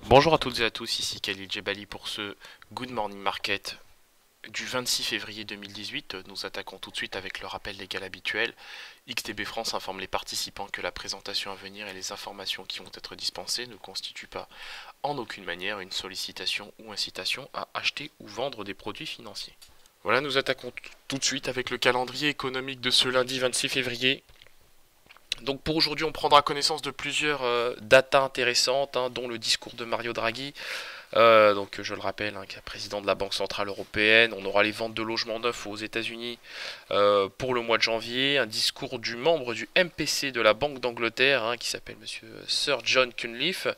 Bonjour à toutes et à tous, ici Khalil Djebali pour ce Good Morning Market du 26 février 2018. Nous attaquons tout de suite avec le rappel légal habituel. XTB France informe les participants que la présentation à venir et les informations qui vont être dispensées ne constituent pas en aucune manière une sollicitation ou incitation à acheter ou vendre des produits financiers. Voilà, nous attaquons tout de suite avec le calendrier économique de ce lundi 26 février. Donc pour aujourd'hui, on prendra connaissance de plusieurs datas intéressantes, dont le discours de Mario Draghi, donc je le rappelle, qui est président de la Banque Centrale Européenne. On aura les ventes de logements neufs aux États-Unis pour le mois de janvier, un discours du membre du MPC de la Banque d'Angleterre, qui s'appelle Monsieur Sir John Cunliffe.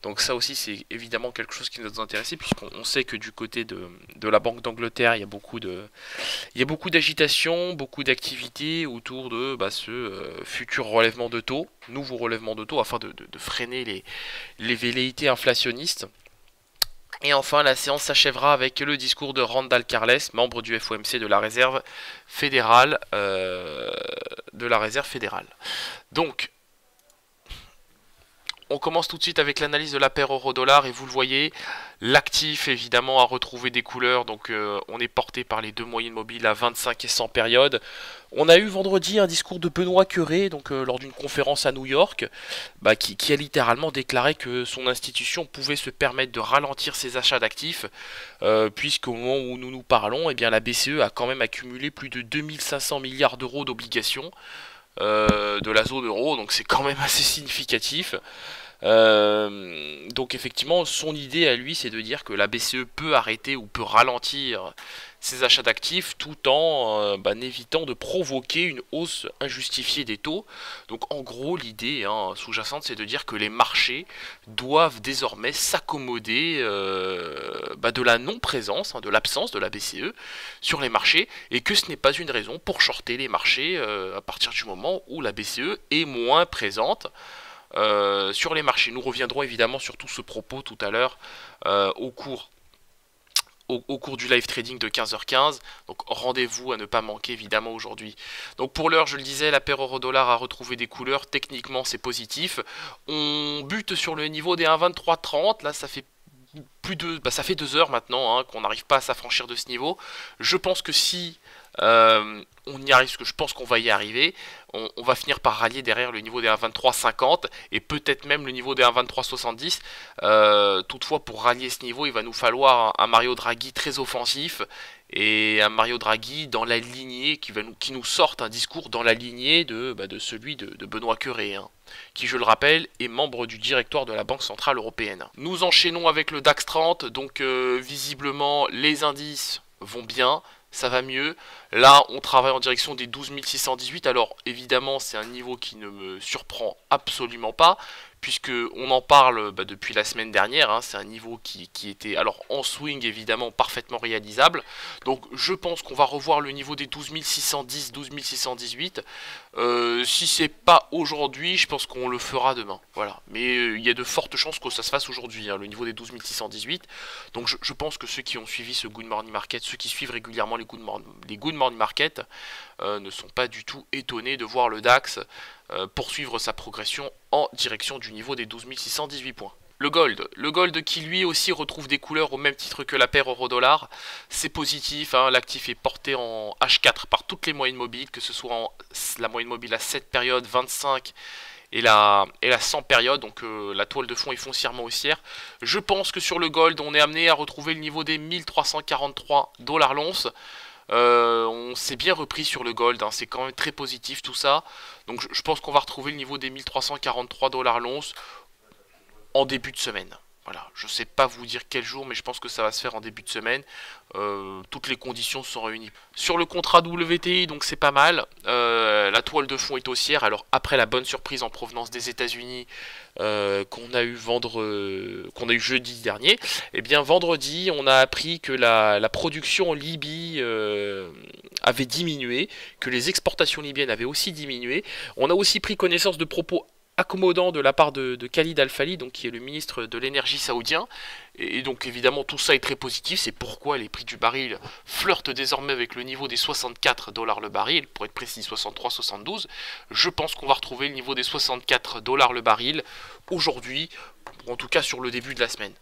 Donc ça aussi, c'est évidemment quelque chose qui nous intéresse, puisqu'on sait que du côté de la Banque d'Angleterre, il y a beaucoup d'agitation, beaucoup d'activités autour de ce futur relèvement de taux, nouveau relèvement de taux, afin de freiner les velléités inflationnistes. Et enfin, la séance s'achèvera avec le discours de Randall Carles, membre du FOMC de la Réserve fédérale. Donc, on commence tout de suite avec l'analyse de la paire euro-dollar et vous le voyez, l'actif évidemment a retrouvé des couleurs, donc on est porté par les deux moyennes mobiles à 25 et 100 périodes. On a eu vendredi un discours de Benoît Cœuré, donc lors d'une conférence à New York, qui a littéralement déclaré que son institution pouvait se permettre de ralentir ses achats d'actifs, puisqu'au moment où nous nous parlons, la BCE a quand même accumulé plus de 2500 milliards d'euros d'obligations de la zone euro, donc c'est quand même assez significatif. Donc effectivement, son idée à lui, c'est de dire que la BCE peut arrêter ou peut ralentir ses achats d'actifs tout en évitant de provoquer une hausse injustifiée des taux. Donc en gros, l'idée sous-jacente, c'est de dire que les marchés doivent désormais s'accommoder de la non-présence, de l'absence de la BCE sur les marchés, et que ce n'est pas une raison pour shorter les marchés à partir du moment où la BCE est moins présente sur les marchés. Nous reviendrons évidemment sur tout ce propos tout à l'heure au cours du live trading de 15h15, donc rendez-vous à ne pas manquer évidemment aujourd'hui. Donc pour l'heure, je le disais, la paire euro-dollar a retrouvé des couleurs, techniquement c'est positif. On bute sur le niveau des 1,2330, là ça fait ça fait 2 heures maintenant qu'on n'arrive pas à s'affranchir de ce niveau. Je pense que si on y arrive, parce que je pense qu'on va y arriver, on va finir par rallier derrière le niveau des 1,2350 et peut-être même le niveau des 1,2370. Toutefois, pour rallier ce niveau, il va nous falloir un Mario Draghi très offensif et un Mario Draghi dans la lignée qui nous sorte un discours dans la lignée de celui de Benoît Cœuré, qui, je le rappelle, est membre du directoire de la Banque Centrale Européenne. Nous enchaînons avec le DAX 30, donc visiblement les indices vont bien, ça va mieux. Là, on travaille en direction des 12 618. Alors, évidemment, c'est un niveau qui ne me surprend absolument pas, puisque on en parle depuis la semaine dernière. C'est un niveau qui était alors en swing, évidemment, parfaitement réalisable. Donc, je pense qu'on va revoir le niveau des 12 610, 12 618. Si c'est pas aujourd'hui, je pense qu'on le fera demain. Voilà. Mais il y a de fortes chances que ça se fasse aujourd'hui, le niveau des 12 618. Donc, je pense que ceux qui ont suivi ce Good Morning Market, ceux qui suivent régulièrement les Good Morning Market, ne sont pas du tout étonnés de voir le DAX poursuivre sa progression en direction du niveau des 12 618 points. Le gold qui lui aussi retrouve des couleurs au même titre que la paire euro-dollar, c'est positif, l'actif est porté en H4 par toutes les moyennes mobiles, que ce soit la moyenne mobile à 7 périodes, 25 et la 100 périodes, donc la toile de fond est foncièrement haussière. Je pense que sur le gold, on est amené à retrouver le niveau des 1343 $ l'once. On s'est bien repris sur le gold, c'est quand même très positif tout ça. Donc je pense qu'on va retrouver le niveau des 1343 $ l'once en début de semaine. Voilà, je sais pas vous dire quel jour, mais je pense que ça va se faire en début de semaine. Toutes les conditions sont réunies. Sur le contrat WTI, donc c'est pas mal. La toile de fond est haussière. Alors après la bonne surprise en provenance des États-Unis qu'on a eu jeudi dernier, vendredi on a appris que la production en Libye avait diminué, que les exportations libyennes avaient aussi diminué. On a aussi pris connaissance de propos accommodant de la part de Khalid Al-Falih, donc qui est le ministre de l'énergie saoudien, et donc évidemment tout ça est très positif. C'est pourquoi les prix du baril flirtent désormais avec le niveau des 64 $ le baril, pour être précis 63-72. Je pense qu'on va retrouver le niveau des 64 $ le baril aujourd'hui, ou en tout cas sur le début de la semaine.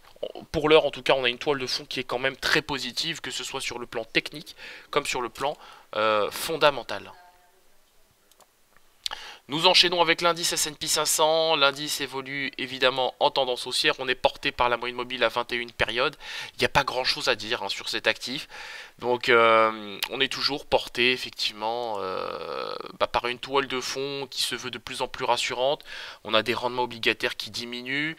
Pour l'heure, en tout cas, on a une toile de fond qui est quand même très positive, que ce soit sur le plan technique comme sur le plan fondamental. Nous enchaînons avec l'indice S&P 500. L'indice évolue évidemment en tendance haussière. On est porté par la moyenne mobile à 21 périodes. Il n'y a pas grand chose à dire sur cet actif. Donc on est toujours porté effectivement par une toile de fond qui se veut de plus en plus rassurante. On a des rendements obligataires qui diminuent.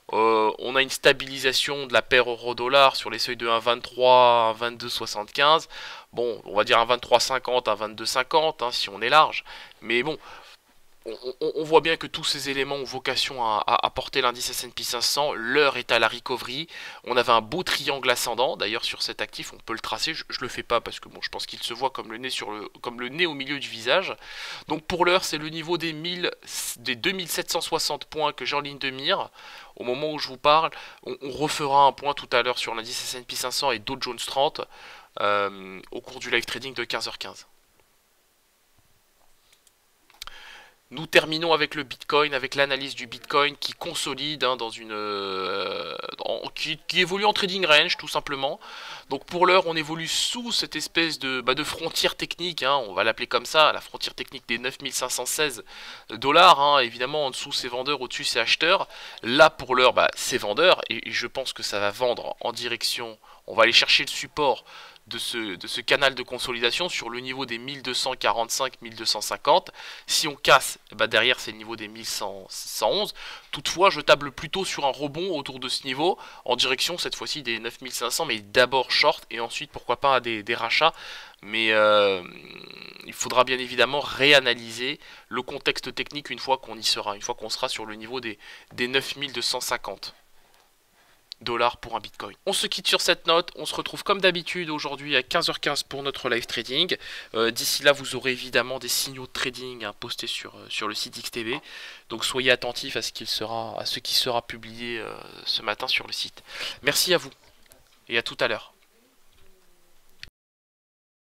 On a une stabilisation de la paire euro-dollar sur les seuils de 1,23 à 1,2275. Bon, on va dire 1,2350 à 1,2250 si on est large. Mais bon, on voit bien que tous ces éléments ont vocation à porter l'indice S&P 500. L'heure est à la recovery. On avait un beau triangle ascendant. D'ailleurs, sur cet actif, on peut le tracer. Je le fais pas parce que bon, je pense qu'il se voit comme le nez au milieu du visage. Donc pour l'heure, c'est le niveau des 2760 points que j'ai en ligne de mire. Au moment où je vous parle, on refera un point tout à l'heure sur l'indice S&P 500 et Dow Jones 30 au cours du live trading de 15h15. Nous terminons avec le Bitcoin, avec l'analyse du Bitcoin qui consolide qui évolue en trading range tout simplement. Donc pour l'heure, on évolue sous cette espèce de frontière technique, on va l'appeler comme ça, la frontière technique des 9516 $. Évidemment, en dessous c'est vendeur, au-dessus c'est acheteur. Là pour l'heure, c'est vendeur et je pense que ça va vendre en direction. On va aller chercher le support de ce canal de consolidation sur le niveau des 1245-1250. Si on casse, derrière c'est le niveau des 1111. Toutefois, je table plutôt sur un rebond autour de ce niveau, en direction cette fois-ci des 9500, mais d'abord short et ensuite pourquoi pas des rachats. Mais il faudra bien évidemment réanalyser le contexte technique une fois qu'on y sera, une fois qu'on sera sur le niveau des 9250 $ pour un bitcoin. On se quitte sur cette note, on se retrouve comme d'habitude aujourd'hui à 15h15 pour notre live trading. D'ici là, vous aurez évidemment des signaux de trading postés sur le site XTB. Donc soyez attentifs à ce qui sera publié ce matin sur le site. Merci à vous et à tout à l'heure.